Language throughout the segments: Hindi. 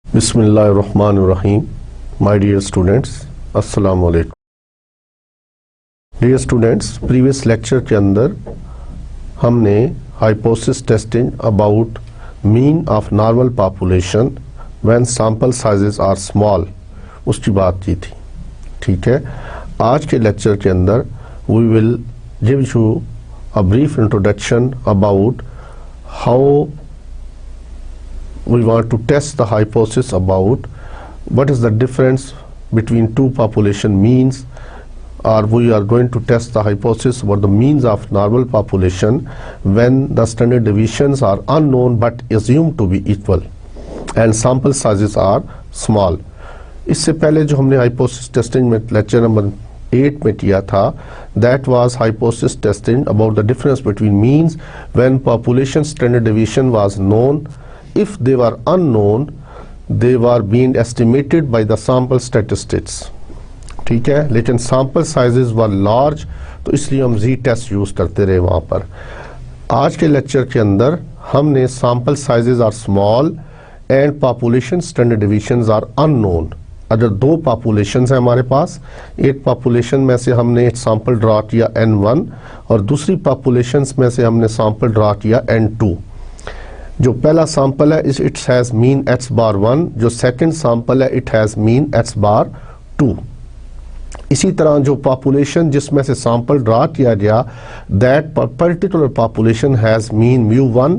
बिस्मिल्लाहिर्रहमानिर्रहीम। माय डियर स्टूडेंट्स, अस्सलाम वालेकुम। डियर स्टूडेंट्स, प्रीवियस लेक्चर के अंदर हमने hypothesis testing about mean of normal population when sample sizes are small उसकी बात की थी। ठीक है, आज के लेक्चर के अंदर we will give you a brief introduction about how we want to test the hypothesis about what is the difference between two population means, or we are going to test the hypothesis about the means of normal population when the standard deviations are unknown but assumed to be equal and sample sizes are small. इससे पहले जो हमने hypothesis testing में लेक्चर नंबर 8 में किया था, that was hypothesis testing about the difference between means when population standard deviation was known. If they were unknown, they were being estimated by the sample statistics. ठीक है, लेकिन sample sizes were large, तो इसलिए हम Z test यूज करते रहे वहाँ पर। आज के लेक्चर के अंदर हमने sample sizes are small and population standard deviations are unknown। अगर दो populations हैं हमारे पास, एक population में से हमने एक sample ड्रा किया N1 और दूसरी populations में से हमने sample ड्रा किया N2। जो पहला सैंपल है it has mean x bar 1, जो सेकंड सैंपल है it has mean x bar 2। इसी तरह जो पॉपुलेशन जिसमें से सैंपल ड्रा किया गया, that particular population has mean μ1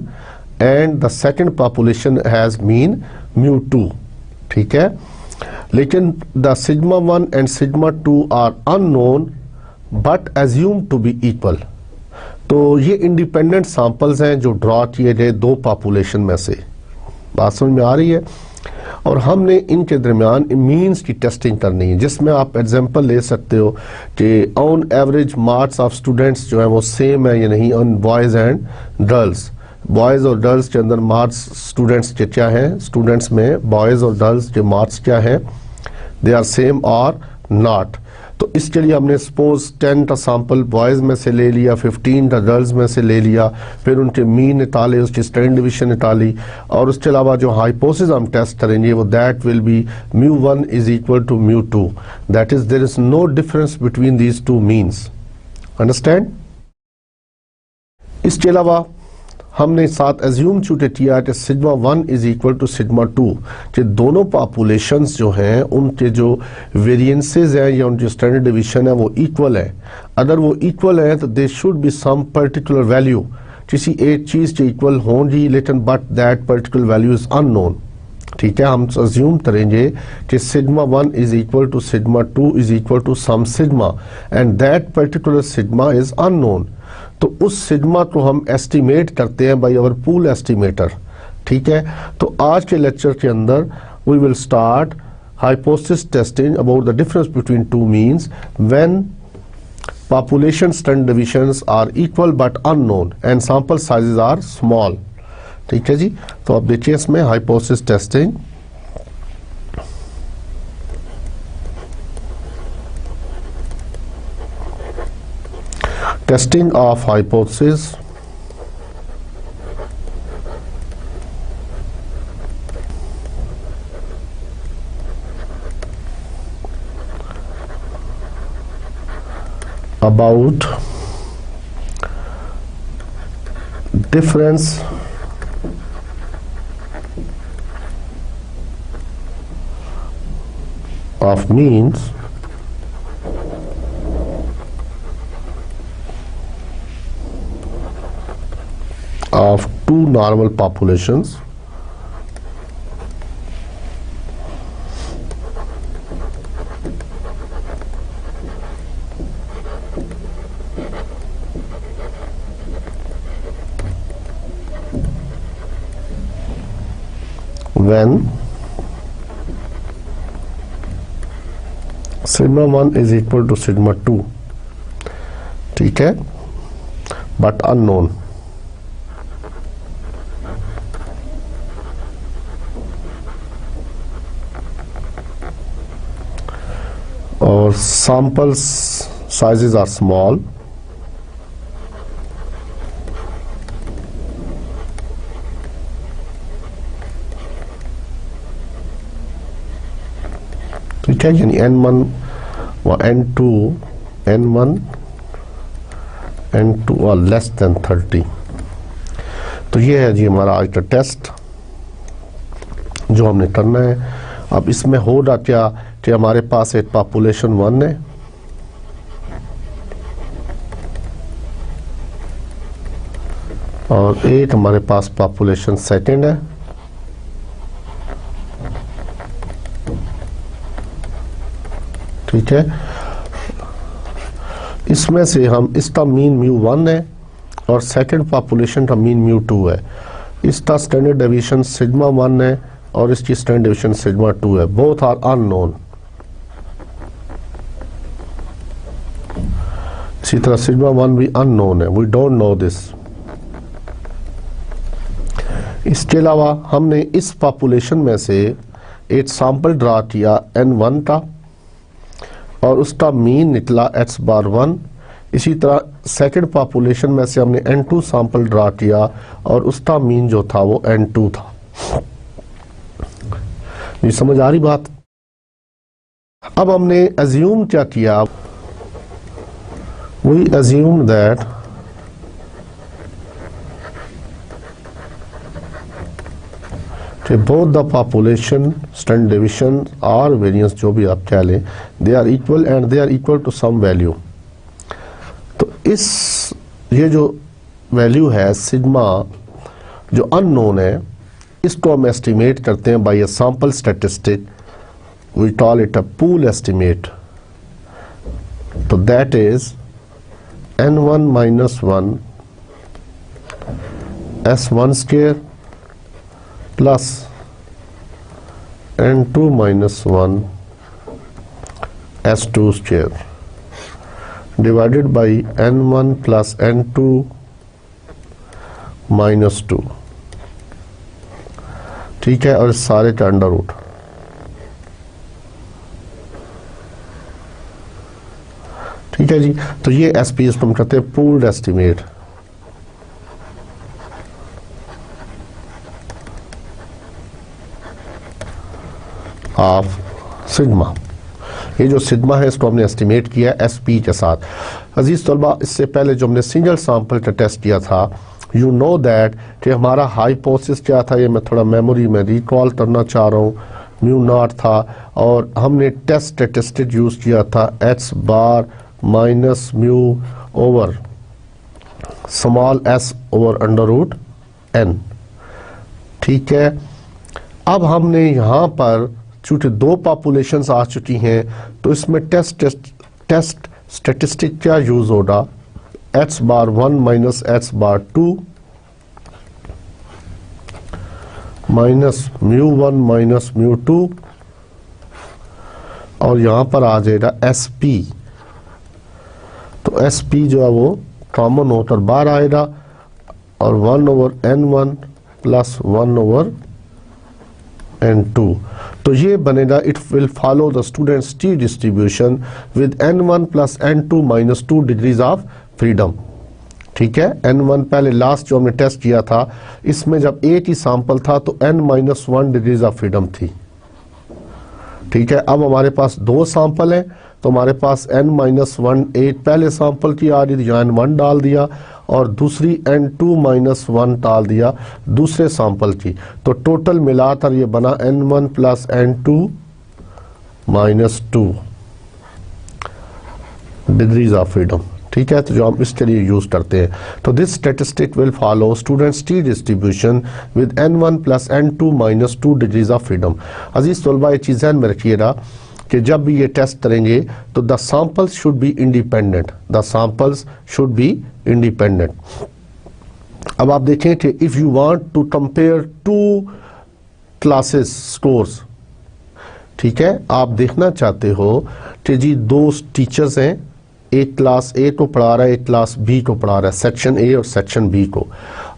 and the second population has mean μ2। ठीक है, लेकिन the sigma 1 and sigma 2 are unknown but assumed to be equal. तो ये इंडिपेंडेंट सैंपल्स हैं जो ड्रॉ किए गए दो पॉपुलेशन में से। बात समझ में आ रही है? और हमने इनके दरमियान मीन्स की टेस्टिंग करनी है, जिसमें आप एग्जांपल ले सकते हो कि on average marks of students जो है वो सेम है या नहीं on boys and girls. Boys और गर्ल्स के अंदर मार्क्स स्टूडेंट्स के क्या हैं, स्टूडेंट्स में बॉयज़ और गर्ल्स के मार्क्स क्या हैं, दे आर सेम और नॉट। तो इसके लिए हमने सपोज 10 का सैंपल बॉयज़ में से ले लिया, 15 का गर्ल्स में से ले लिया, फिर उनके मीन निकाले, उसकी स्टैंडर्ड डिवीजन निकाली, और उसके अलावा जो हाइपोथेसिस हम टेस्ट करेंगे वो that will be μ1 is equal to μ2। That is there is no difference between these two means. Understand? इसके अलावा हमने साथ एज्यूम चूंकि किया कि sigma 1 is equal to sigma 2, कि दोनों पॉपुलेशंस जो हैं उनके जो वेरिएंसेस हैं या उनकी स्टैंडर्ड डिवीजन है वो इक्वल है। अगर वो इक्वल है तो they should be some particular value, किसी एक चीज़ के इक्वल होंगी, लेकिन but that particular value is unknown. ठीक है, हम अज्यूम करेंगे कि sigma 1 is equal to sigma 2 is equal to some sigma and that particular sigma is unknown. तो उस सिग्मा को हम एस्टिमेट करते हैं बाय आवर पूल एस्टिमेटर। ठीक है, तो आज के लेक्चर के अंदर we will start hypothesis testing about the difference between two means when population standard deviations are equal but unknown and sample sizes are small। ठीक है जी, तो अब देखिए इसमें hypothesis testing. Testing of hypothesis about difference of means of two normal populations when sigma 1 is equal to sigma 2 ठीक है, बट अननोन। और samples sizes are small, ठीक है, यानी n1 व n2 और लेस देन 30। तो ये है जी हमारा आज का टेस्ट जो हमने करना है। अब इसमें हो रहा क्या कि हमारे पास एक पॉपुलेशन 1 है और एक हमारे पास पॉपुलेशन 2 है। ठीक है, इसमें से हम इसका मीन μ1 है और सेकंड पॉपुलेशन का मीन μ2 है। इसका स्टैंडर्ड डेविएशन सिग्मा 1 है और इसकी स्टैंडर्ड डेविएशन सिग्मा 2 है। Both are unknown. इसी तरह सिग्मा 1 भी अननोन है, वी डोंट नो दिस। इसके अलावा हमने इस पॉपुलेशन में से एक सैंपल ड्रा किया n1 का और उसका मीन निकला x⁴1। इसी तरह सेकंड पॉपुलेशन में से हमने n2 सैंपल ड्रा किया और उसका मीन जो था वो n2 था। ये समझ आ रही बात? अब हमने अज्यूम क्या किया, we assume that both the population, standard deviation और वेरिएंस जो भी आप कह लें, they are equal and they are equal to some value. तो इस ये जो वैल्यू है सिग्मा जो अननोन है, इसको हम एस्टिमेट करते हैं by a sample statistic, we call it a pool estimate. तो that is n1 - 1 s1 square plus n2 - 1 s2 square divided by n1 plus n2 - 2। ठीक है, और सारे का अंडर रूट। ठीक है जी, तो ये एसपी इसको हम कहते हैं पूल्ड एस्टिमेट। Of sigma. ये जो सिग्मा है इसको हमने एस्टिमेट किया एसपी के साथ। अजीज तलबा, इससे पहले जो हमने सिंगल सैंपल का टेस्ट किया था, यू नो दैट कि हमारा हाइपोथेसिस क्या था, ये मैं थोड़ा मेमोरी में रिकॉल करना चाह रहा हूँ। μ0 था और हमने टेस्ट स्टैटिस्टिक यूज किया था x⁻ - μ over small s over √n। ठीक है, अब हमने यहाँ पर चूंकि 2 पॉपुलेशंस आ चुकी हैं तो इसमें टेस्ट स्टैटिस्टिक क्या यूज होगा, x⁻1 - x⁻2 -μ1 - μ2 और यहाँ पर आ जाएगा SP। तो SP जो है वो कॉमन होकर बाहर आएगा और 1/n1 प्लस 1/n2। तो ये बनेगा, it will follow the students t distribution with n1 plus n2 - 2 degrees of freedom. ठीक है, n1 पहले लास्ट जो हमने टेस्ट किया था इसमें जब एक ही सैंपल था तो n - 1 डिग्रीज ऑफ फ्रीडम थी। ठीक है, अब हमारे पास 2 सैंपल हैं तो हमारे पास n - 1 एक पहले सैंपल की आ रही थी, n1 डाल दिया और दूसरी n2 - 1 डाल दिया दूसरे सैंपल की। तो टोटल मिलाकर ये बना n1 plus n2 - 2 degrees of freedom. ठीक है, तो जो हम इसके लिए यूज करते हैं, तो this statistic will follow student's t distribution with n1 plus n2 - 2 degrees of freedom. अजीज तलबा, ये चीज़ ध्यान में रखिएगा कि जब भी ये टेस्ट करेंगे तो the samples should be independent, the samples should be independent. अब आप देखें कि if you want to compare 2 classes scores, ठीक है, आप देखना चाहते हो कि जी 2 टीचर्स हैं, एक क्लास ए को पढ़ा रहा है, एक क्लास बी को पढ़ा रहा है, सेक्शन ए और सेक्शन बी को।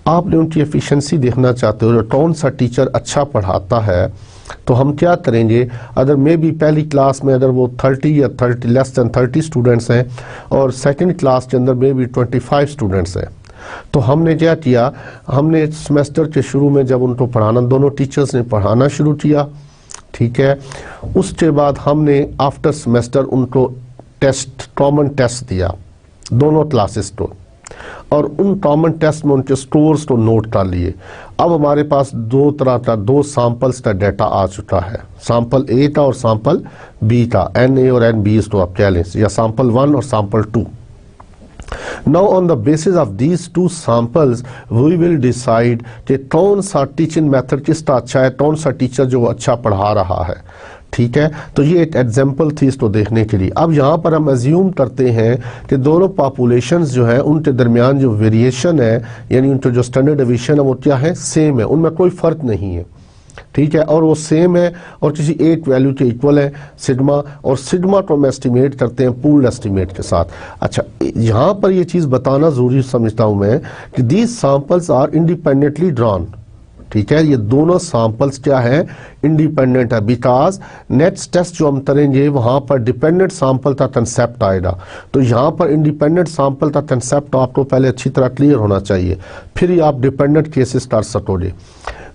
आपने उनकी एफिशिएंसी देखना चाहते हो, कौन सा टीचर अच्छा पढ़ाता है, तो हम क्या करेंगे, अगर मे बी पहली क्लास में अगर वो 30 या 30 लेस देन 30 स्टूडेंट्स हैं और सेकंड क्लास के अंदर मे बी 25 स्टूडेंट्स हैं, तो हमने क्या किया, हमने सेमेस्टर के शुरू में जब उनको पढ़ाना, दोनों टीचर्स ने पढ़ाना शुरू किया, ठीक है, उसके बाद हमने आफ्टर सेमेस्टर उनको टेस्ट, कॉमन टेस्ट दिया दोनों क्लासेस को, और उन कॉमन टेस्ट में उनके स्कोर्स को नोट कर लिए। अब हमारे पास दो तरह का, दो सैंपल्स का डाटा आ चुका है, सैंपल ए का और सैंपल बी का, एन ए और एन बी इसको आप कह लें, या सैंपल 1 और sample 2। Now on the basis of these two samples we will decide कि कौन सा टीचिंग मेथड किसका अच्छा है, कौन सा टीचर जो अच्छा पढ़ा रहा है, ठीक है। तो ये एक एग्जाम्पल थी इसको देखने के लिए। अब यहाँ पर हम एज्यूम करते हैं कि दोनों पॉपुलेशंस जो है उनके दरमियान जो वेरिएशन है, यानी उनके जो स्टैंडर्ड डेविएशन है वो क्या है, सेम है, उनमें कोई फ़र्क नहीं है, ठीक है, और वो सेम है और किसी एक वैल्यू के इक्वल है सिग्मा, और सिग्मा को हम एस्टिमेट करते हैं पूल एस्टिमेट के साथ। अच्छा, यहाँ पर ये चीज़ बताना ज़रूरी समझता हूँ मैं कि these samples are independently drawn, ठीक है, ये दोनों सैंपल्स क्या है, इंडिपेंडेंट है, बिकॉज नेक्स्ट टेस्ट जो हम करेंगे वहाँ पर डिपेंडेंट सैंपल का कंसेप्ट आएगा। तो यहाँ पर इंडिपेंडेंट सैंपल का कंसेप्ट आपको पहले अच्छी तरह क्लियर होना चाहिए, फिर ही आप डिपेंडेंट केसेस कर सकोगे।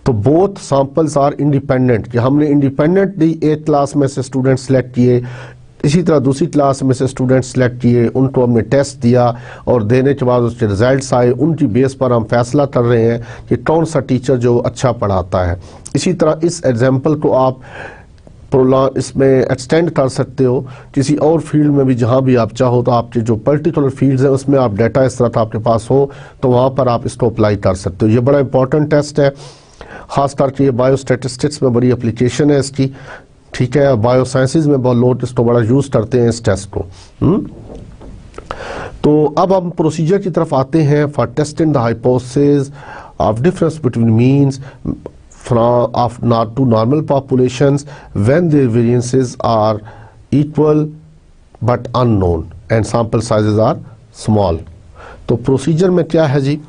तो बोथ सैंपल्स आर इंडिपेंडेंट, कि हमने इंडिपेंडेंटली एक क्लास में से स्टूडेंट सेलेक्ट किए, इसी तरह दूसरी क्लास में से स्टूडेंट सेलेक्ट किए, उनको हमने टेस्ट दिया और देने के बाद उसके रिजल्ट्स आए, उनकी बेस पर हम फैसला कर रहे हैं कि कौन सा टीचर जो अच्छा पढ़ाता है। इसी तरह इस एग्जाम्पल को आप इसमें एक्सटेंड कर सकते हो किसी और फील्ड में भी, जहाँ भी आप चाहो, तो आपके जो पर्टिकुलर फील्ड्स हैं उसमें आप डाटा इस तरह का आपके पास हो तो वहाँ पर आप इसको अप्लाई कर सकते हो। ये बड़ा इंपॉर्टेंट टेस्ट है, खास करके ये बायोस्टैटिस्टिक्स में बड़ी एप्लीकेशन है इसकी, ठीक है, बायो साइंसेज में बहुत लोग इसको बड़ा यूज़ करते हैं इस टेस्ट को। तो अब हम प्रोसीजर की तरफ आते हैं for testing the hypothesis of difference between means of not to normal populations when their variances are equal but unknown and sample sizes are small। तो प्रोसीजर में क्या है जी,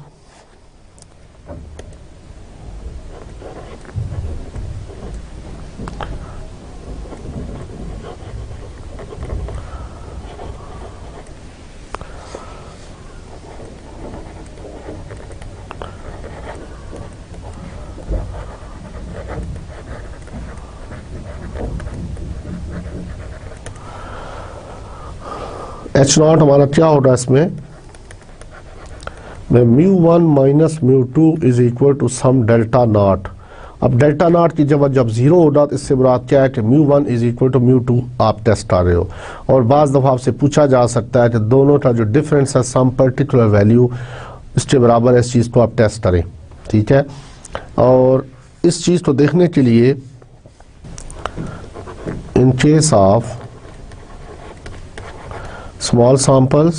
एच नॉट हमारा क्या होगा इसमें, μ1 minus μ2 is equal to some delta naught. अब डेल्टा नॉट की जब जीरो होगा तो इससे मुराद क्या है कि μ1 इज इक्वल टू μ2 आप टेस्ट कर रहे हो, और बाज़ दफ़ा आपसे पूछा जा सकता है कि दोनों का जो डिफरेंस है सम पर्टिकुलर वैल्यू इसके बराबर है, इस चीज़ को आप टेस्ट करें, ठीक है। और इस चीज़ को देखने के लिए in case of small samples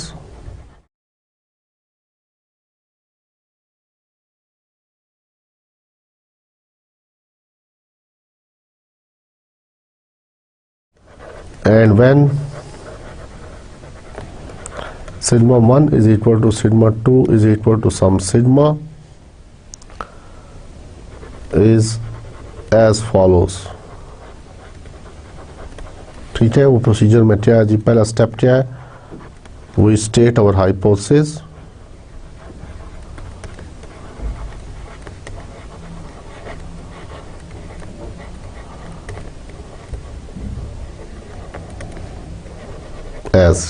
and when sigma 1 is equal to sigma 2 is equal to some sigma is as follows, ठीक है। वो प्रोसीजर में क्या है जी, पहला स्टेप क्या है, we state our hypothesis as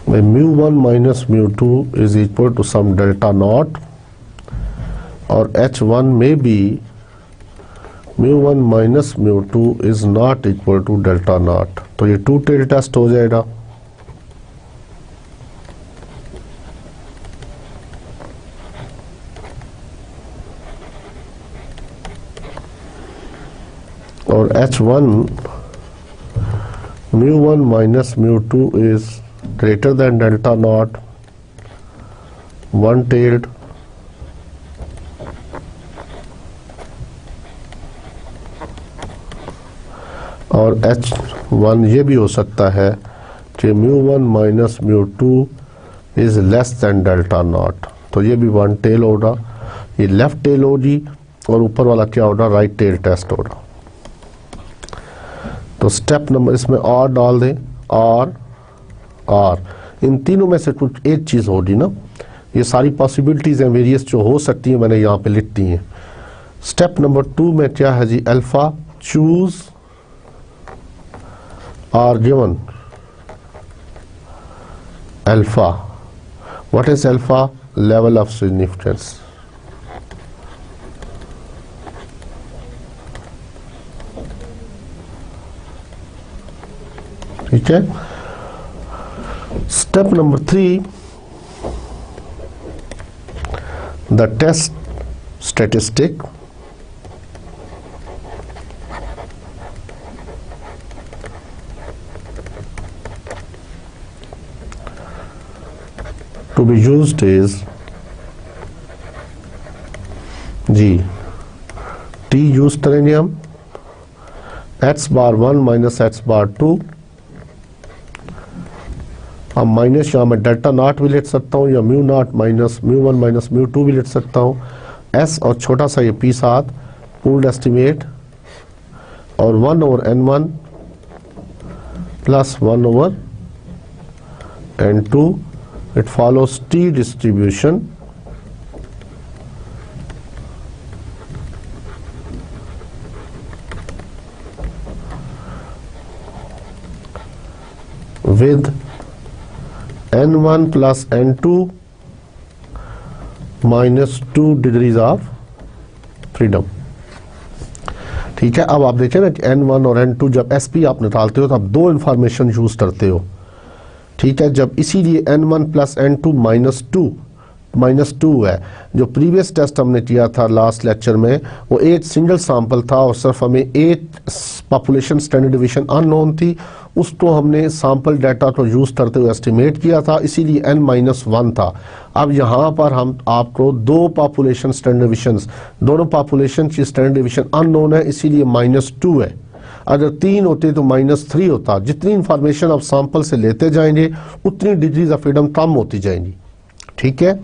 μ1 minus μ2 is equal to some delta naught, और h1 may be μ1 minus μ2 is not equal to delta naught. तो ये टू टेल टेस्ट हो जाएगा, और h1 μ1 minus μ2 is greater than delta naught, one tailed, और और H1 ये भी हो सकता है कि μ1 minus μ2 is less than delta naught, तो ये भी वन टेल होगा, ये लेफ्ट टेल होगी और ऊपर वाला क्या होगा, राइट टेल टेस्ट होगा। तो स्टेप नंबर इसमें और डाल दें, और इन तीनों में से कुछ एक चीज़ होगी ना, ये सारी पॉसिबिलिटीज़ हैं वेरियस जो हो सकती हैं मैंने यहाँ पे लिख दी हैं। स्टेप नंबर 2 में क्या है जी, alpha choose or given alpha, what is alpha, level of significance. ठीक है। Step number 3, the test statistic, to be used is जी t यूज करेंगे हम, x bar 1 minus x bar 2, अब माइनस यहाँ में डेल्टा नॉट भी लिख सकता हूँ या म्यू नॉट माइनस μ1 माइनस μ2 भी लिख सकता हूँ, s और छोटा सा ये p साथ पूल्ड एस्टिमेट और 1 over n1 plus 1 over n2, it follows t distribution with n1 plus n2 minus 2 degrees of freedom। ठीक है। अब आप देखें ना कि n1 और n2 जब sp आप निकालते हो तो आप दो इंफॉर्मेशन यूज करते हो। ठीक है, जब इसीलिए n1 plus n2 minus two है। जो प्रीवियस टेस्ट हमने किया था लास्ट लेक्चर में वो 8 सिंगल सैंपल था और सिर्फ हमें 8 पॉपुलेशन स्टैंडर्ड डिवीजन अननोन थी, उसको हमने सैंपल डाटा को यूज़ करते हुए एस्टिमेट किया था, इसीलिए n-1 था। अब यहाँ पर हम आपको दो पॉपुलेशन स्टैंडर्ड डिवीजन, दोनों पॉपुलेशन की स्टैंडर्ड डिवीजन अननोन है, इसीलिए -2 है। अगर 3 होते तो -3 होता। जितनी इंफॉर्मेशन आप सैंपल से लेते जाएंगे उतनी डिग्रीज ऑफ फ्रीडम कम होती जाएंगी। ठीक है,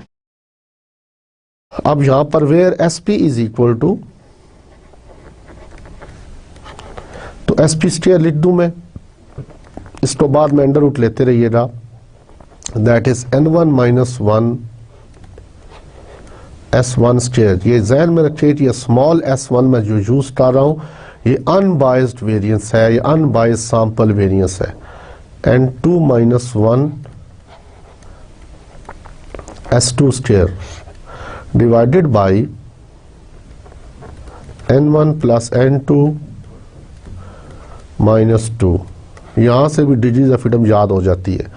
अब यहां पर where SP is equal to, तो SP स्क्वायर लिख दूं मैं, इसको बाद में अंडर रूट लेते रहिएगा, that is n1 minus 1 S1 square. ये जहन में रखिए कि ये स्मॉल s1 में जो यूज कर रहा हूं ये अनबाइज्ड वेरिएंस है, ये अनबाइज्ड सैंपल वेरिएंस है। n2 minus 1 S2 square divided by n1 plus n2 minus 2। यहाँ से भी डिग्रीज ऑफ फ्रीडम याद हो जाती है।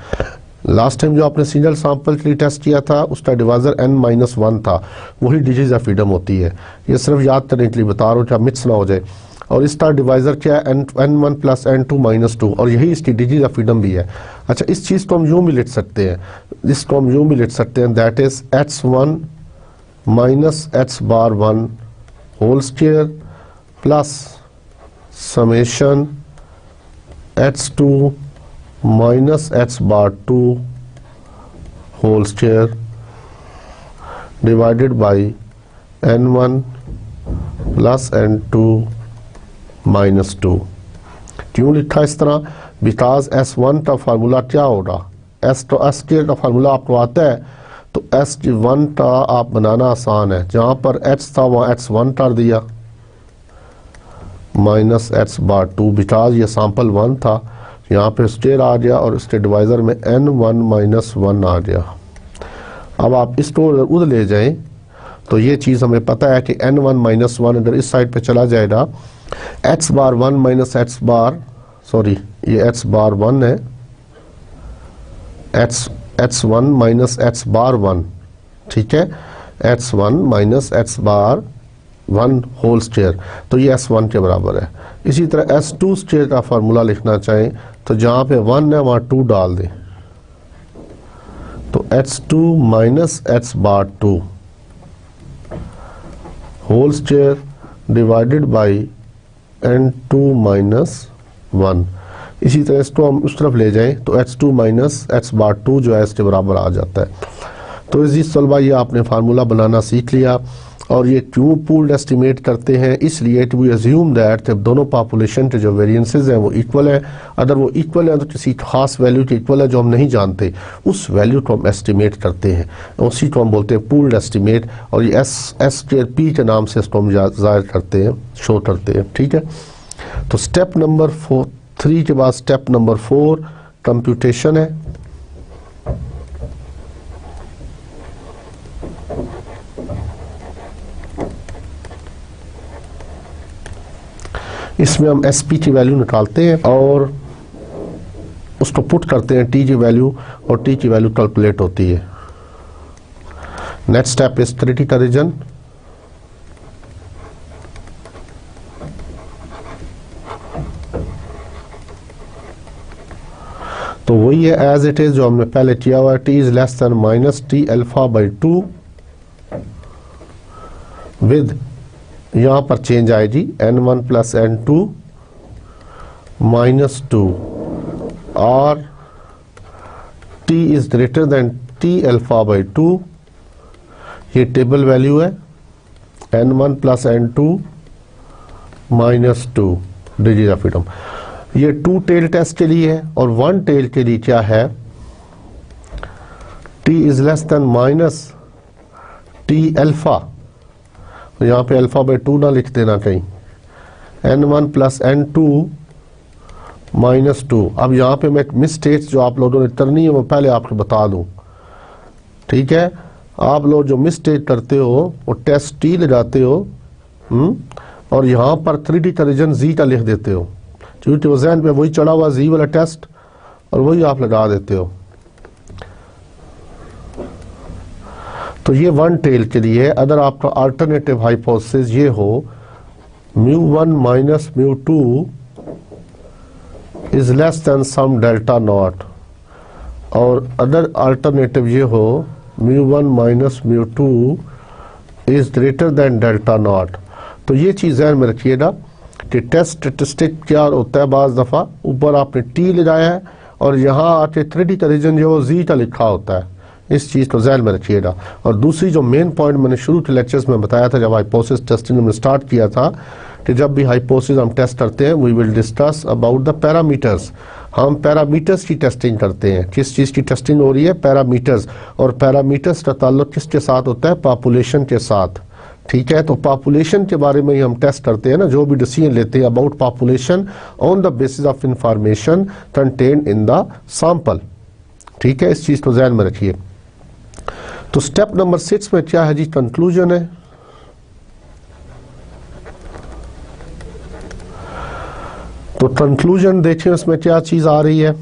लास्ट टाइम जो आपने सिंगल सैंपल के लिए टेस्ट किया था उसका डिवाइजर n-1 था, वही डिग्रीज ऑफ फ्रीडम होती है। ये सिर्फ याद करने के लिए बता रहा हूँ क्या मिक्स ना हो जाए। और इसका डिवाइजर क्या है, n1 प्लस n2 माइनस 2, और यही इसकी डिग्रीज ऑफ फ्रीडम भी है। अच्छा, इस चीज़ को हम यूँ भी लिख सकते हैं, इसको हम यूँ भी लिख सकते हैं, that is h1 minus h bar 1 whole square plus summation h2 minus h bar 2 whole square divided by n1 plus n2 minus 2। क्यों लिखा इस तरह? बिकॉज S1 का फार्मूला क्या होगा, S का फार्मूला आपको आता है, तो S1 का आप बनाना आसान है। जहाँ पर H था वहाँ H1 कर दिया माइनस H बार 2, बिकॉज ये सैंपल 1 था, यहाँ पे स्टेयर आ गया और इसके डिवाइजर में n1 माइनस 1 आ गया। अब आप इसको उधर ले जाएं तो ये चीज़ हमें पता है कि n1 माइनस 1 अगर इस साइड पे चला जाएगा, h बार 1 माइनस h बार, सॉरी ये h बार 1 है, h1 माइनस h बार 1, ठीक है, h1 minus h bar 1 whole square, तो ये S1 के बराबर है। इसी तरह S2 स्क्वायर का फार्मूला लिखना चाहें तो जहाँ पे 1 है वहाँ 2 डाल दें, तो h2 minus h bar 2 whole square divided by n2 minus 1। इसी तरह इसको हम उस तरफ ले जाएं तो h2 माइनस h बार 2 जो है इसके बराबर आ जाता है। तो इस तलबा ये आपने फार्मूला बनाना सीख लिया। और ये क्यों पूल्ड एस्टिमेट करते हैं, इसलिए टू अज्यूम दैट जब दोनों पॉपुलेशन के जो वेरिएंसेस हैं वो इक्वल है, अगर वो इक्वल है तो किसी खास वैल्यू के इक्वल है जो हम नहीं जानते, उस वैल्यू को हम एस्टिमेट करते हैं, उसी को हम बोलते हैं पूल्ड एस्टिमेट। और ये एस के पी के नाम से इसको हम जाहिर करते हैं, शो करते हैं। ठीक है, तो स्टेप नंबर 3 के बाद स्टेप नंबर 4 कंप्यूटेशन है। इसमें हम एस पी की वैल्यू निकालते हैं और उसको पुट करते हैं टी की वैल्यू, और टी की वैल्यू कैलकुलेट होती है। Next step is critical reason. तो वही है एज इट इज जो हमने पहले किया हुआ है, T is less then minus T alpha by 2 with, यहां पर चेंज आएगी n1 प्लस n2 माइनस 2 और t is greater then t alpha by 2। ये टेबल वैल्यू है n1 plus n2 minus 2 degree of freedom. ये 2 टेल टेस्ट के लिए है, और 1 टेल के लिए क्या है, t is less then minus t alpha, यहाँ पे अल्फा बाई 2 ना लिख देना कहीं, n1 प्लस n2 माइनस 2। अब यहाँ पे मैं मिसटेक्स जो आप लोगों ने करनी है वो पहले आपको बता दूं। ठीक है, आप लोग जो मिस्टेक करते हो वो टेस्ट टी लगाते हो और यहाँ पर 3D का रीजन जी का लिख देते हो, क्योंकि वो जहन पे वही चढ़ा हुआ जी वाला टेस्ट और वही आप लगा देते हो। तो ये 1 टेल के लिए है। अगर आपका अल्टरनेटिव हाइपोथेसिस ये हो μ1 minus μ2 is less than some delta naught, और अदर अल्टरनेटिव ये हो μ1 minus μ2 is greater than delta naught. तो ये चीज़ ध्यान में रखिएगा कि टेस्ट स्टैटिस्टिक क्या होता है, बाज़ दफ़ा ऊपर आपने टी लगाया है और यहाँ आके 3D का रीजन जो जी का लिखा होता है, इस चीज़ को ध्यान में रखिएगा। और दूसरी जो मेन पॉइंट मैंने शुरू के लेक्चर्स में बताया था, जब हाइपोथेसिस टेस्टिंग हमने स्टार्ट किया था, कि जब भी हाइपोथेसिस हम टेस्ट करते हैं we will discuss about the parameters. हम पैरामीटर्स की टेस्टिंग करते हैं। किस चीज़ की टेस्टिंग हो रही है, पैरामीटर्स। और पैरामीटर्स का ताल्लुक किसके साथ होता है, पॉपुलेशन के साथ। ठीक है, तो पॉपुलेशन के बारे में ही हम टेस्ट करते हैं ना, जो भी डिसीजन लेते हैं about population on the basis of information contained in the sample. ठीक है, इस चीज़ को ध्यान में रखिए। तो स्टेप नंबर 6 में क्या है जी, कंक्लूजन है। तो कंक्लूजन देखें उसमें क्या चीज आ रही है।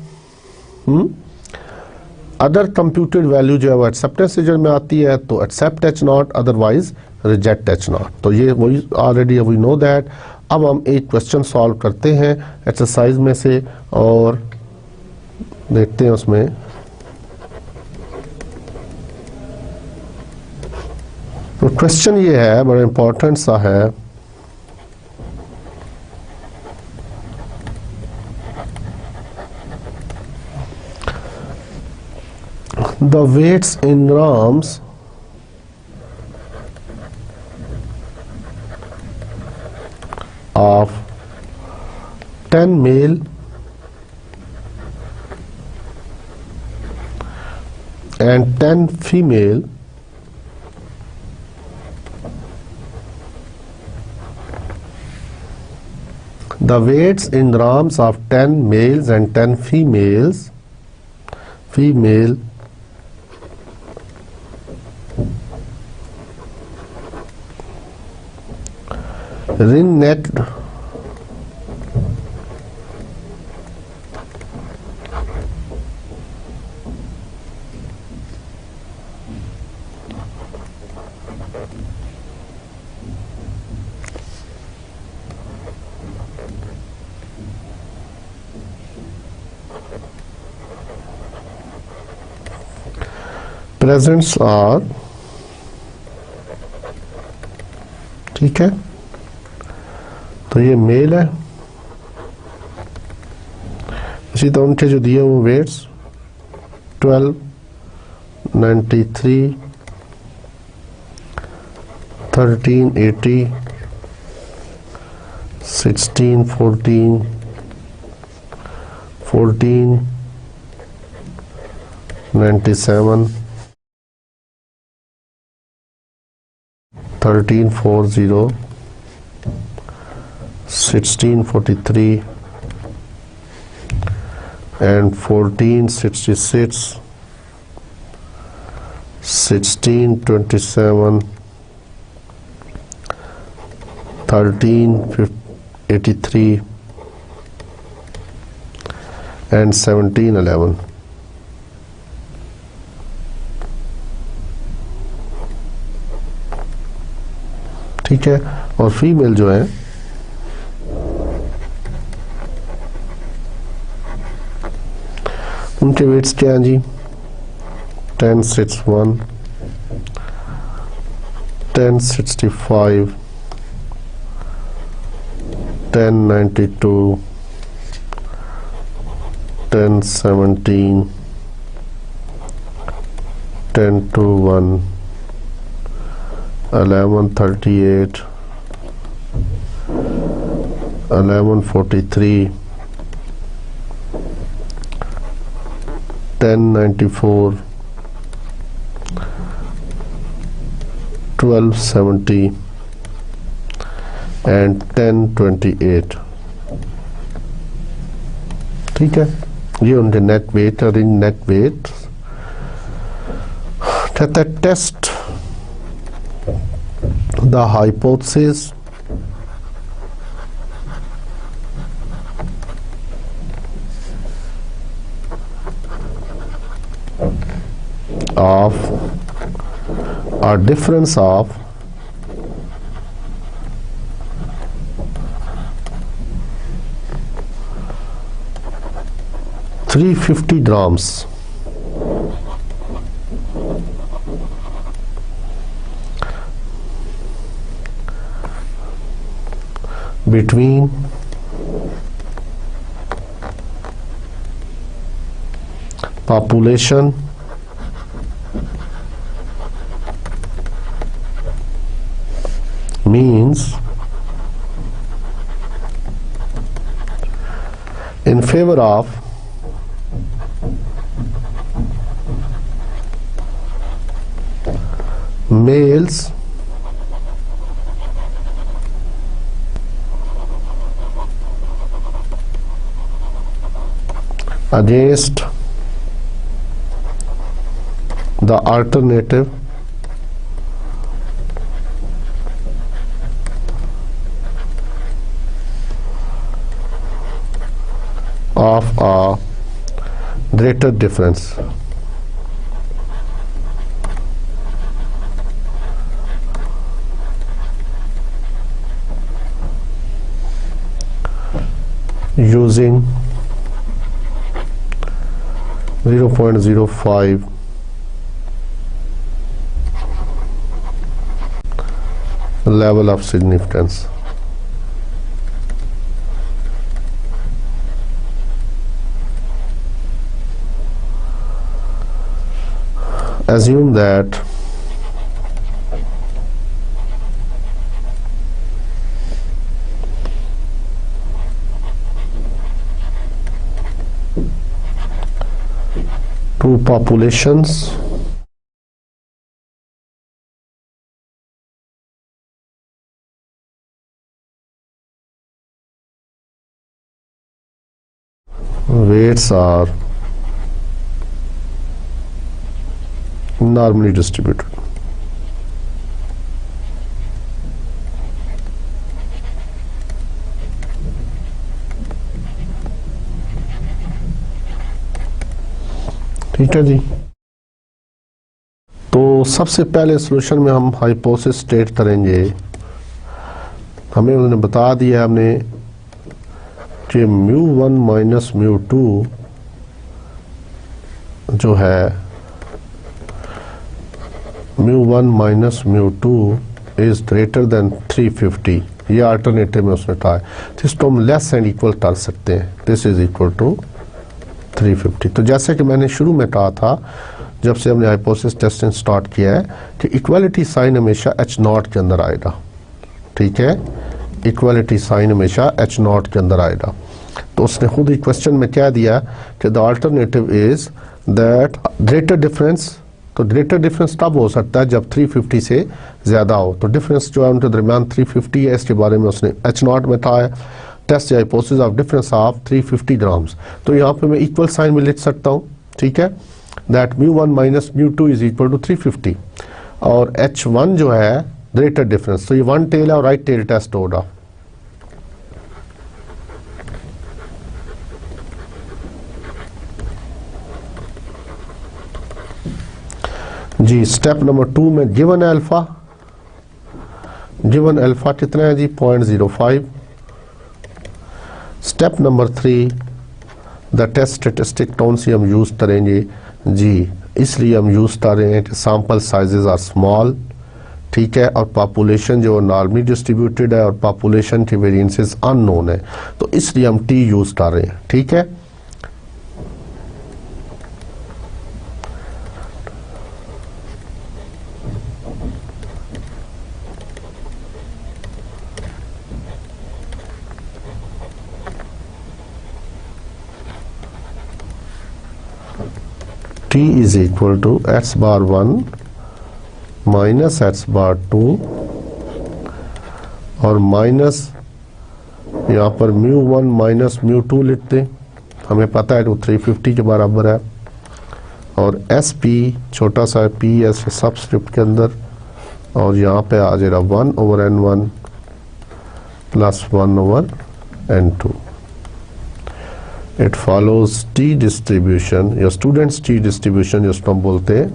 अदर कंप्यूटेड वैल्यू जो है वो एक्सेप्टेंस रीजन में आती है, तो accept h not, otherwise reject h not. तो ये वही ऑलरेडी वी नो दैट। अब हम एक क्वेश्चन सॉल्व करते हैं एक्सरसाइज में से और देखते हैं उसमें। तो क्वेश्चन ये है, बड़ा इंपॉर्टेंट सा है। The weights in grams of 10 male and 10 female the weights in grams of 10 males and 10 female ring net presents are, ठीक है, तो ये मेल है इसी तरह उनके जो दिए वो वेट्स 12, 93, 13, 80, 16, 14, 14, 97, 13, 40, 16, 43, and 14, 66, 16, 27, 13, 83, and 17, 11. ठीक है, और फीमेल जो है उनके वेट्स क्या हैं जी? 1061, 1065, 1092, 1017, 1021, 1138, 1143, 1094, 1270, and 1028. ठीक है, ये उनके नेट वेट और इन नेट वेट कहता है test the hypothesis of a difference of 350 grams between population means in favor of males against the alternative of a greater difference. Using 0.05 level of significance. Assume that two populations weights are normally distributed. ठीक है जी, तो सबसे पहले सॉल्यूशन में हम हाइपोथेसिस स्टेट करेंगे। हमें उन्होंने बता दिया हमने कि μ1 माइनस μ2 जो है μ1 माइनस μ2 इज ग्रेटर देन 350। ये अल्टरनेटिव में उसने कहा है, तो इसको हम लेस एंड इक्वल कर सकते हैं। This is equal to 350। तो जैसे कि मैंने शुरू में कहा था, जब से हमने हाइपोथेसिस टेस्टिंग स्टार्ट किया है, कि इक्वालिटी साइन हमेशा H0 के अंदर आएगा। ठीक है, इक्वालिटी साइन हमेशा H0 के अंदर आएगा। तो उसने खुद ही क्वेश्चन में क्या दिया कि the alternative is that greater difference. तो ग्रेटर डिफरेंस तब हो सकता है जब 350 से ज़्यादा हो। तो डिफरेंस जो है उनके दरमियान 350 है, इसके बारे में उसने H0 में कहा है। Test hypothesis of difference of 350 grams. तो यहाँ पे मैं इक्वल साइन में लिख सकता हूँ। ठीक है, that μ1 minus μ2 is equal to 350। और H1 जो है ग्रेटर डिफरेंस, तो ये वन टेल है और राइट टेल टेस्ट होगा। जी स्टेप नंबर 2 में गिवन है अल्फा। गिवन अल्फा कितना है जी? 0.05। Step number 3 the test statistic कौन सी हम यूज़ करेंगे जी? इसलिए हम यूज़ कर रहे हैं कि सैम्पल साइजेस आर स्मॉल। ठीक है, और पॉपुलेशन जो नॉर्मली डिस्ट्रीब्यूटेड है और पॉपुलेशन की वेरिएंसेस अननोन है, तो इसलिए हम टी यूज़ कर रहे हैं। ठीक है, t is equal to x bar 1 minus x bar 2 और माइनस यहाँ पर μ1 माइनस μ2 लिखते, हमें पता है तो 350 के बराबर है। और sp छोटा सा p एस सबस्क्रिप्ट के अंदर, और यहाँ पे आ जाएगा 1/n1 plus 1/n2। It follows T distribution या स्टूडेंट्स टी डिस्ट्रीब्यूशन जिसको हम बोलते हैं।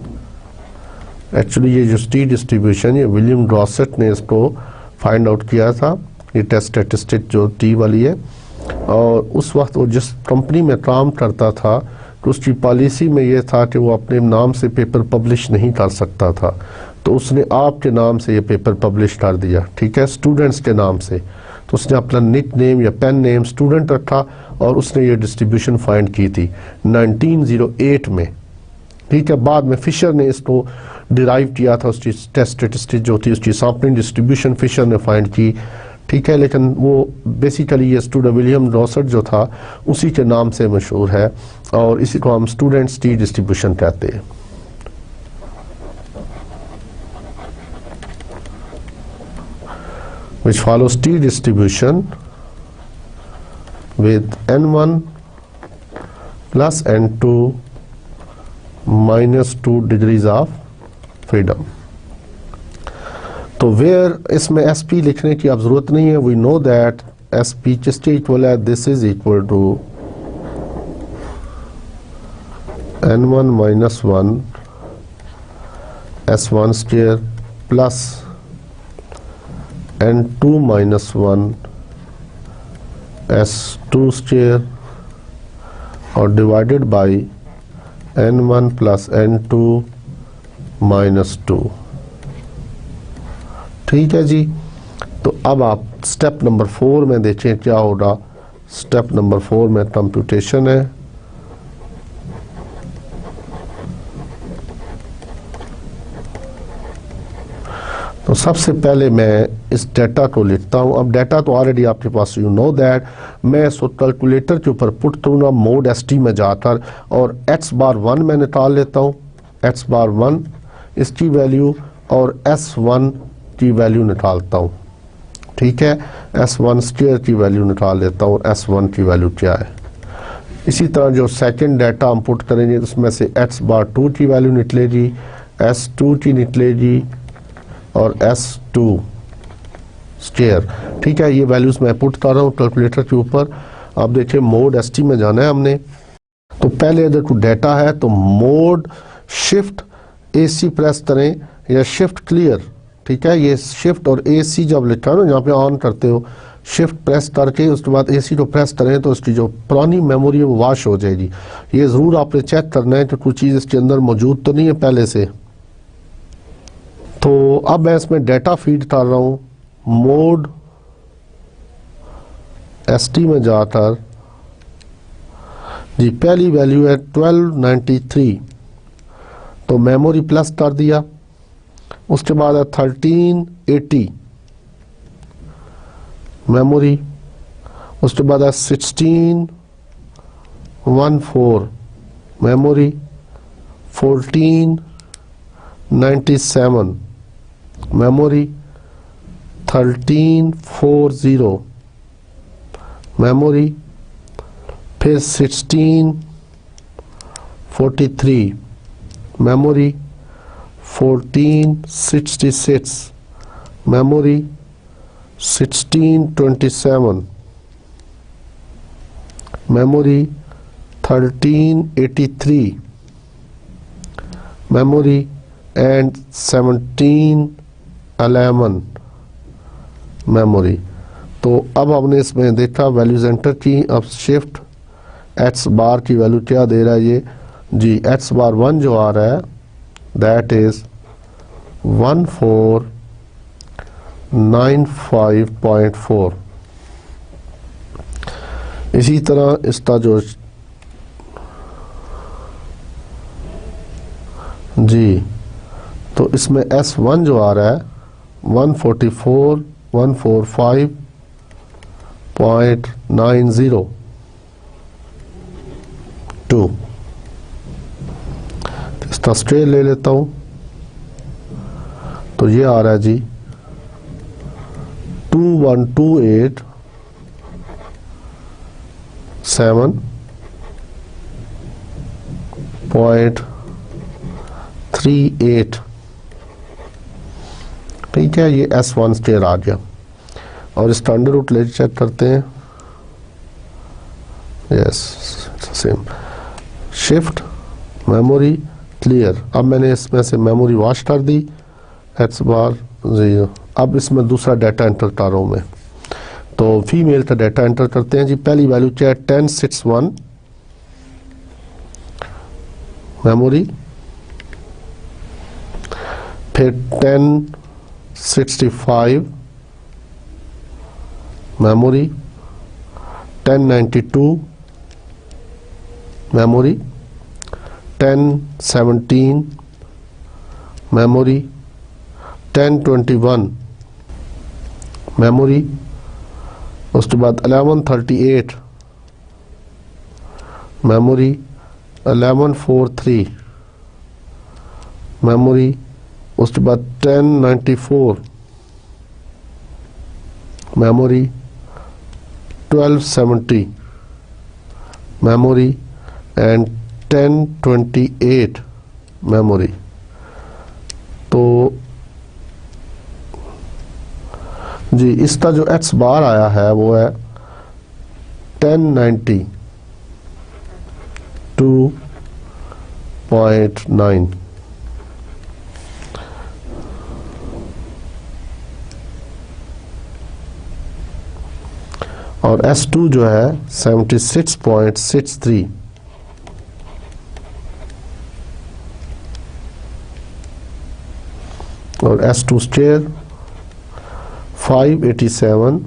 एक्चुअली ये जो टी डिस्ट्रीब्यूशन ये विलियम ड्रॉसेट ने इसको फाइंड आउट किया था, ये टेस्ट स्टैटिस्टिक जो टी वाली है। और उस वक्त वो जिस कंपनी में काम करता था तो उसकी पॉलिसी में ये था कि वो अपने नाम से पेपर पब्लिश नहीं कर सकता था, तो उसने आपके नाम से ये पेपर पब्लिश कर दिया। ठीक है, स्टूडेंट्स के नाम से। तो उसने अपना निक नेम या पेन नेम स्टूडेंट रखा और उसने ये डिस्ट्रीब्यूशन फाइंड की थी 1908 में। ठीक है, बाद में फिशर ने इसको डिराइव किया था, उसकी टेस्ट स्टैटिस्टिक जो थी उसकी सैम्पलिंग डिस्ट्रीब्यूशन फिशर ने फाइंड की। ठीक है, लेकिन वो बेसिकली ये स्टूडेंट विलियम ड्रॉसेट जो था उसी के नाम से मशहूर है और इसी को हम स्टूडेंट्स टी डिस्ट्रीब्यूशन कहते हैं। which follows T distribution with n1 plus n2 minus 2 degrees of freedom। तो वेयर इसमें SP लिखने की अब जरूरत नहीं है। वी नो दैट SP किसके इक्वल है? This is equal to n1 minus 1 S1 square plus n2 minus 1 S2 square और divided by n1 plus n2 minus 2। ठीक है जी, तो अब आप स्टेप नंबर 4 में देखें क्या होगा। स्टेप नंबर 4 में कंप्यूटेशन है। तो सबसे पहले मैं इस डाटा को लिखता हूँ। अब डाटा तो ऑलरेडी आपके पास, यू नो दैट। मैं इसको कैलकुलेटर के ऊपर पुट करूँगा मोड ST में जाकर और x बार 1 मैं निकाल लेता हूँ, x बार 1 इसकी वैल्यू और S1 की वैल्यू निकालता हूँ। ठीक है, S1 स्क्वायर की वैल्यू निकाल लेता हूँ और S1 की वैल्यू क्या है। इसी तरह जो सेकंड डाटा हम पुट करेंगे उसमें से x बार 2 की वैल्यू निकलेगी, S2 की निकलेगी और S2 स्क्वायर। ठीक है, ये वैल्यूज मैं पुट कर रहा हूँ कैलकुलेटर के ऊपर। अब देखिए मोड ST में जाना है हमने। तो पहले अगर कोई डाटा है तो मोड शिफ्ट AC प्रेस करें या शिफ्ट क्लियर। ठीक है, ये शिफ्ट और AC जब लिखा है ना, यहाँ पे ऑन करते हो शिफ्ट प्रेस करके उसके बाद AC को प्रेस करें तो उसकी जो पुरानी मेमोरी है वो वॉश हो जाएगी। ये ज़रूर आपने चेक करना है कि कोई चीज़ इसके अंदर मौजूद तो नहीं है पहले से। तो अब मैं इसमें डाटा फीड कर रहा हूँ। मोड ST में जाकर जी पहली वैल्यू है 1293, तो मेमोरी प्लस कर दिया। उसके बाद है 1380 मेमोरी। उसके बाद है 1614 मेमोरी। 1497 मेमोरी। 1340 मेमोरी। फिर 1643 memory. 1466 memory. 1627 memory. 1383 memory and 1711 memory. तो अब हमने इसमें देखा वैल्यूज एंटर की। अब शिफ्ट एक्स बार की वैल्यू क्या दे रहा है ये जी, एक्स बार 1 जो आ रहा है दैट इज 1495.4। इसी तरह इसका जो जी, तो इसमें S1 जो आ रहा है 144,145.902। इसका स्ट्रेट ले लेता हूँ, तो ये आ रहा है जी 2128.38। ठीक है, ये S1 स्टेयर आ गया। और इसका अंडर रूट ले चेक करते हैं। Yes same shift memory clear. अब मैंने इसमें से मेमोरी वॉश कर दी एक्स बार 0। अब इसमें दूसरा डाटा एंटर कर रहा हूँ मैं, तो फीमेल का डाटा एंटर करते हैं जी। पहली वैल्यू क्या है 1061 मेमोरी। फिर 1065 मेमोरी। 1092 मेमोरी। 1017 मेमोरी। 1021 मेमोरी। उसके बाद 1138 मेमोरी। 1143 मेमोरी। उसके बाद 1094 मेमोरी। 1270 memory and 1028 memory. तो जी इसका जो एक्स बार आया है वो है 1092.9। और S2 जो है 76.63। और S2 स्टेयर 587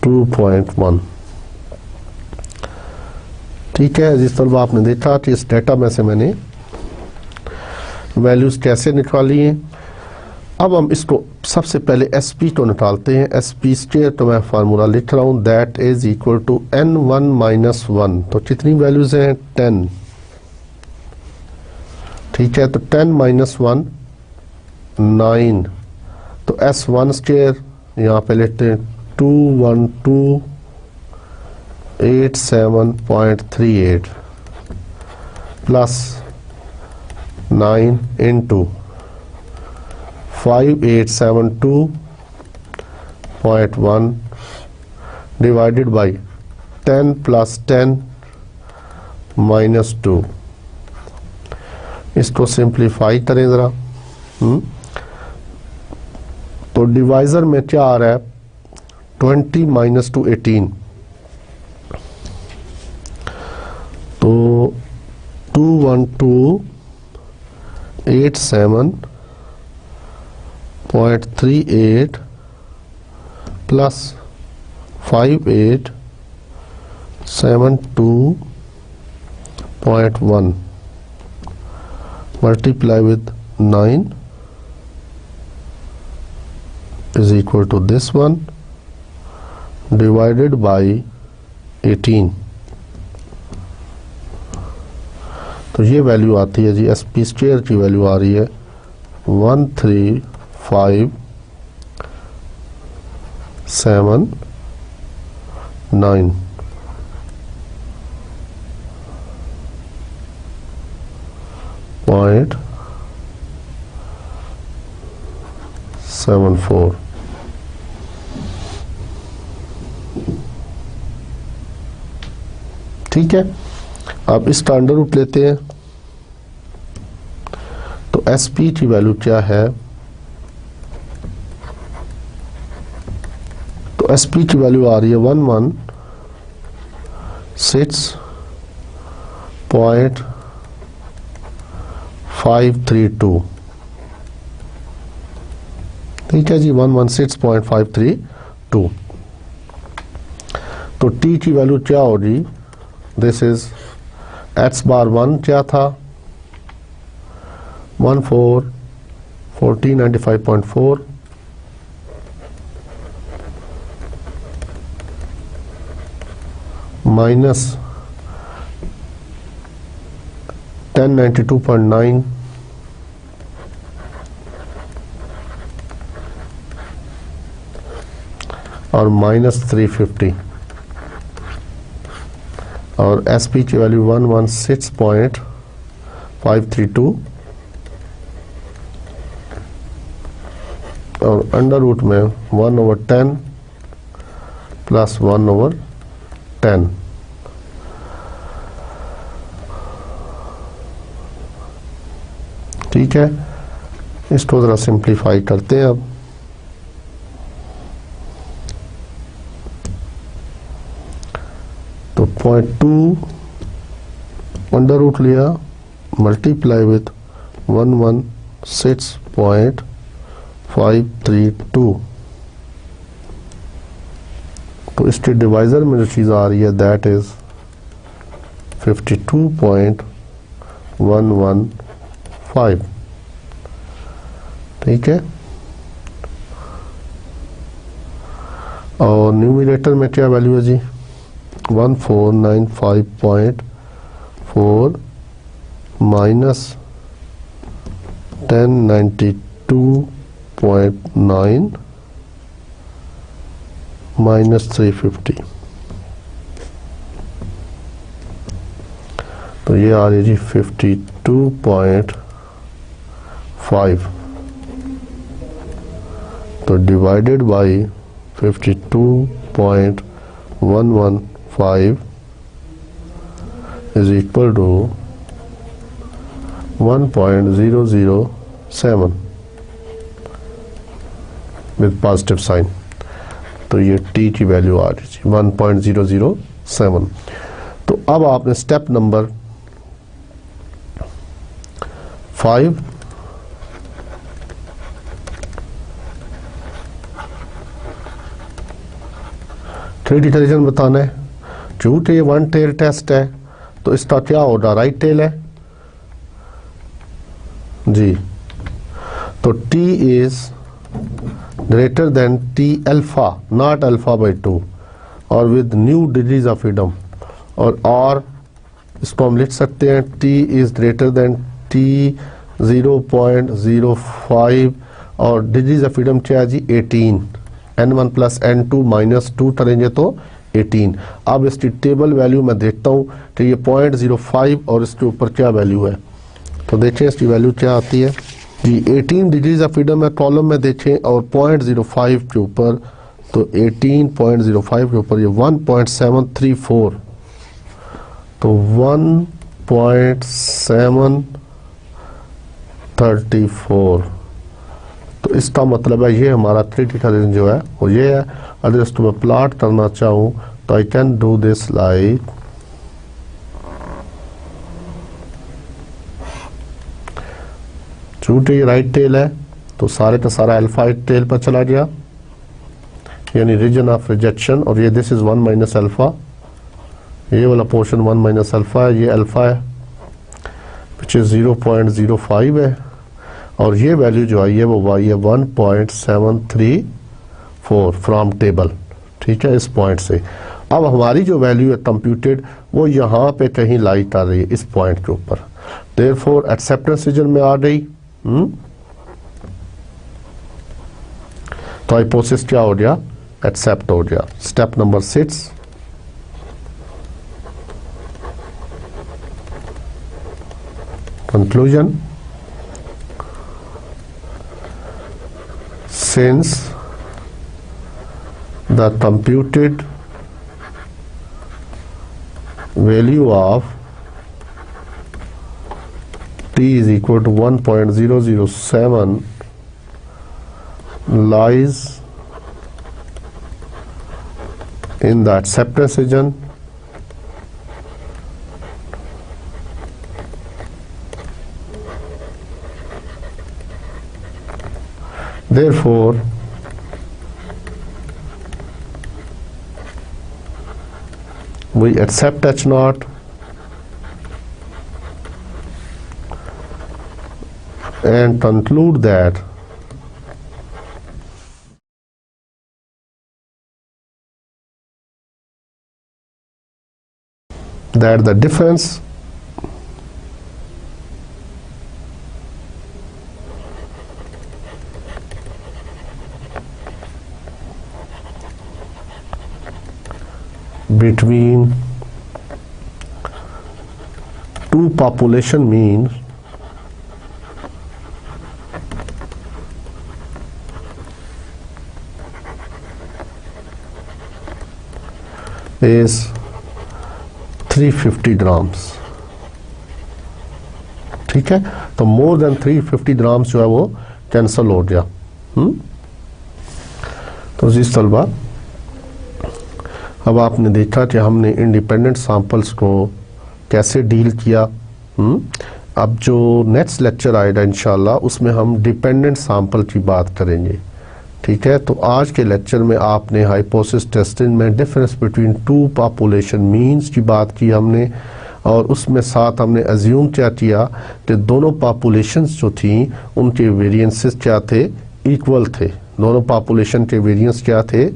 2.1। ठीक है, जिस तरह आपने देखा कि इस डेटा में से मैंने वैल्यूज कैसे निकाली हैं। अब हम इसको सबसे पहले SP को निकालते हैं। SP स्टेयर तो मैं फार्मूला लिख रहा हूँ, that is equal to N1 minus 1। तो कितनी वैल्यूज हैं 10। ठीक है, तो 10 माइनस 1 9। तो S1 स्केयर यहाँ पे लेते हैं 21287.38 plus 9 into 5872.1 divided by 10 plus 10 minus 2। इसको सिंप्लीफाई करें ज़रा। तो डिवाइज़र में क्या आ रहा है 20 माइनस 2 18। तो 21287.38 plus 5872.1 72.1 multiply with 9 is equal to this one divided by 18. तो ये वैल्यू आती है जी SP स्क्वायर की वैल्यू आ रही है 1357.9 .74. ठीक है, आप इस स्टैंडर्ड रूट लेते हैं तो SP की वैल्यू क्या है, तो SP की वैल्यू आ रही है 116.532. ठीक है जी, 116.532. तो T की वैल्यू क्या होगी, दिस इज x बार 1 क्या था 1495.4 माइनस 1092.9 और माइनस 350 और SP की वैल्यू 116.532 और अंडर रूट में 1/10 प्लस 1/10. ठीक है, इसको जरा सिंप्लीफाई करते हैं अब. तो 0.2 अंडर रूट लिया मल्टीप्लाई विथ 116.532. तो इसके डिवाइजर में जो चीज़ आ रही है दैट इज 52.115. ठीक है, और न्यूमरेटर में क्या वैल्यू है जी 1495.4 माइनस 1092.9 माइनस 350. तो ये आ रही जी 52.5. तो divided by 52.115 is equal to 1.007 with positive sign. तो ये T की वैल्यू आ रही है 1.007. तो अब आपने स्टेप नंबर 5 3D रीजन बताना है. चूंकि ये वन टेल टेस्ट है तो इसका क्या होगा, राइट टेल है जी. तो T is greater then T alpha not alpha by 2 और with new degrees of freedom. और इसको हम लिख सकते हैं T is greater then T 0.05 और डिग्रीज ऑफ फ्रीडम क्या है जी 18. N1 प्लस N2 माइनस 2 करेंगे तो 18. अब इसकी टेबल वैल्यू मैं देखता हूँ कि ये 0.05 और इसके ऊपर क्या वैल्यू है. तो देखें इसकी वैल्यू क्या आती है जी 18 डिग्रीज ऑफ फ्रीडम है कॉलम में देखें और 0.05 के ऊपर, तो 18.05 के ऊपर ये 1.734. तो 1.734. तो इसका मतलब है ये हमारा क्रिटिकल रेंज जो है वो ये है. अगर इसको मैं प्लॉट करना चाहूँ तो I can do this like चूंकि राइट टेल है तो सारे का सारा अल्फा टेल पर चला गया यानी रीजन ऑफ रिजेक्शन, और ये दिस इज 1 माइनस अल्फा ये वाला पोर्शन 1 माइनस अल्फ़ा है, ये अल्फ़ा है विच इज़ 0.05 है, और ये वैल्यू जो आई है वो वाई है 1.734 फ्रॉम टेबल, ठीक है, इस पॉइंट से। अब हमारी जो वैल्यू है कंप्यूटेड वो यहाँ पे कहीं लाइट आ रही है इस पॉइंट के ऊपर, देयरफॉर एक्सेप्टेंस रीजन में आ गई। तो हाइपोथेसिस क्या हो गया, एक्सेप्ट हो गया। Step number 6, conclusion. Since the computed value of t is equal to 1.007 lies in the acceptance region, therefore we accept H naught and conclude that the difference between two population means is 350 grams, ठीक है। तो मोर देन 350 ग्राम्स जो है वो कैंसल हो गया। तो जिस तलबा अब आपने देखा कि हमने इंडिपेंडेंट सैंपल्स को कैसे डील किया। अब जो नेक्स्ट लेक्चर आएगा इंशाल्लाह उसमें हम डिपेंडेंट सैंपल की बात करेंगे, ठीक है। तो आज के लेक्चर में आपने हाइपोथेसिस टेस्टिंग में difference between to population means की बात की हमने, और उसमें साथ हमने अज्यूम क्या किया कि दोनों पॉपुलेशंस जो थी उनके वेरिएंसेस क्या थे, इक्वल थे। दोनों पॉपुलेशन के वेरिएंस क्या थे,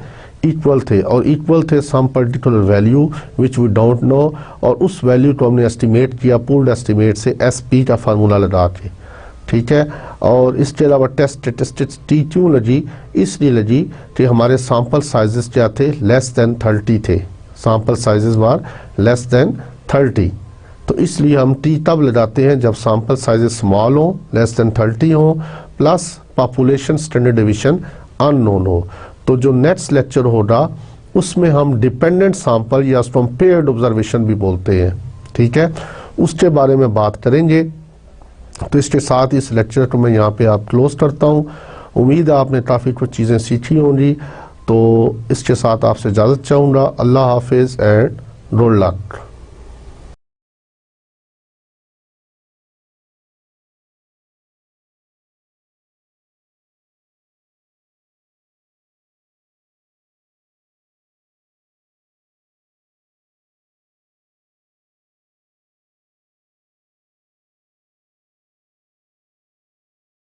इक्वल थे, और इक्वल थे some particular value which we don't know, और उस वैल्यू को हमने एस्टिमेट किया पूल्ड एस्टिमेट से एसपी का फार्मूला लगा के, ठीक है। और इसके अलावा टेस्ट स्टैटिस्टिक्स टी क्यों लगी, इसलिए लगी कि हमारे सैंपल साइजेस क्या थे, लेस देन 30 थे। सैंपल साइजेस वार लेस देन 30, तो इसलिए हम टी तब लगाते हैं जब सैंपल साइजेस स्मॉल हो, लेस देन 30 हो, plus population standard division unknown हो। तो जो नेक्स्ट लेक्चर होगा उसमें हम डिपेंडेंट सैंपल या उसको हम पेयर्ड ऑब्जर्वेशन भी बोलते हैं, ठीक है, उसके बारे में बात करेंगे। तो इसके साथ इस लेक्चर को मैं यहाँ पे आप क्लोज करता हूँ। उम्मीद है आपने काफ़ी कुछ चीज़ें सीखी होंगी। तो इसके साथ आपसे इजाज़त चाहूँगा। अल्लाह हाफिज़ एंड गुड लक।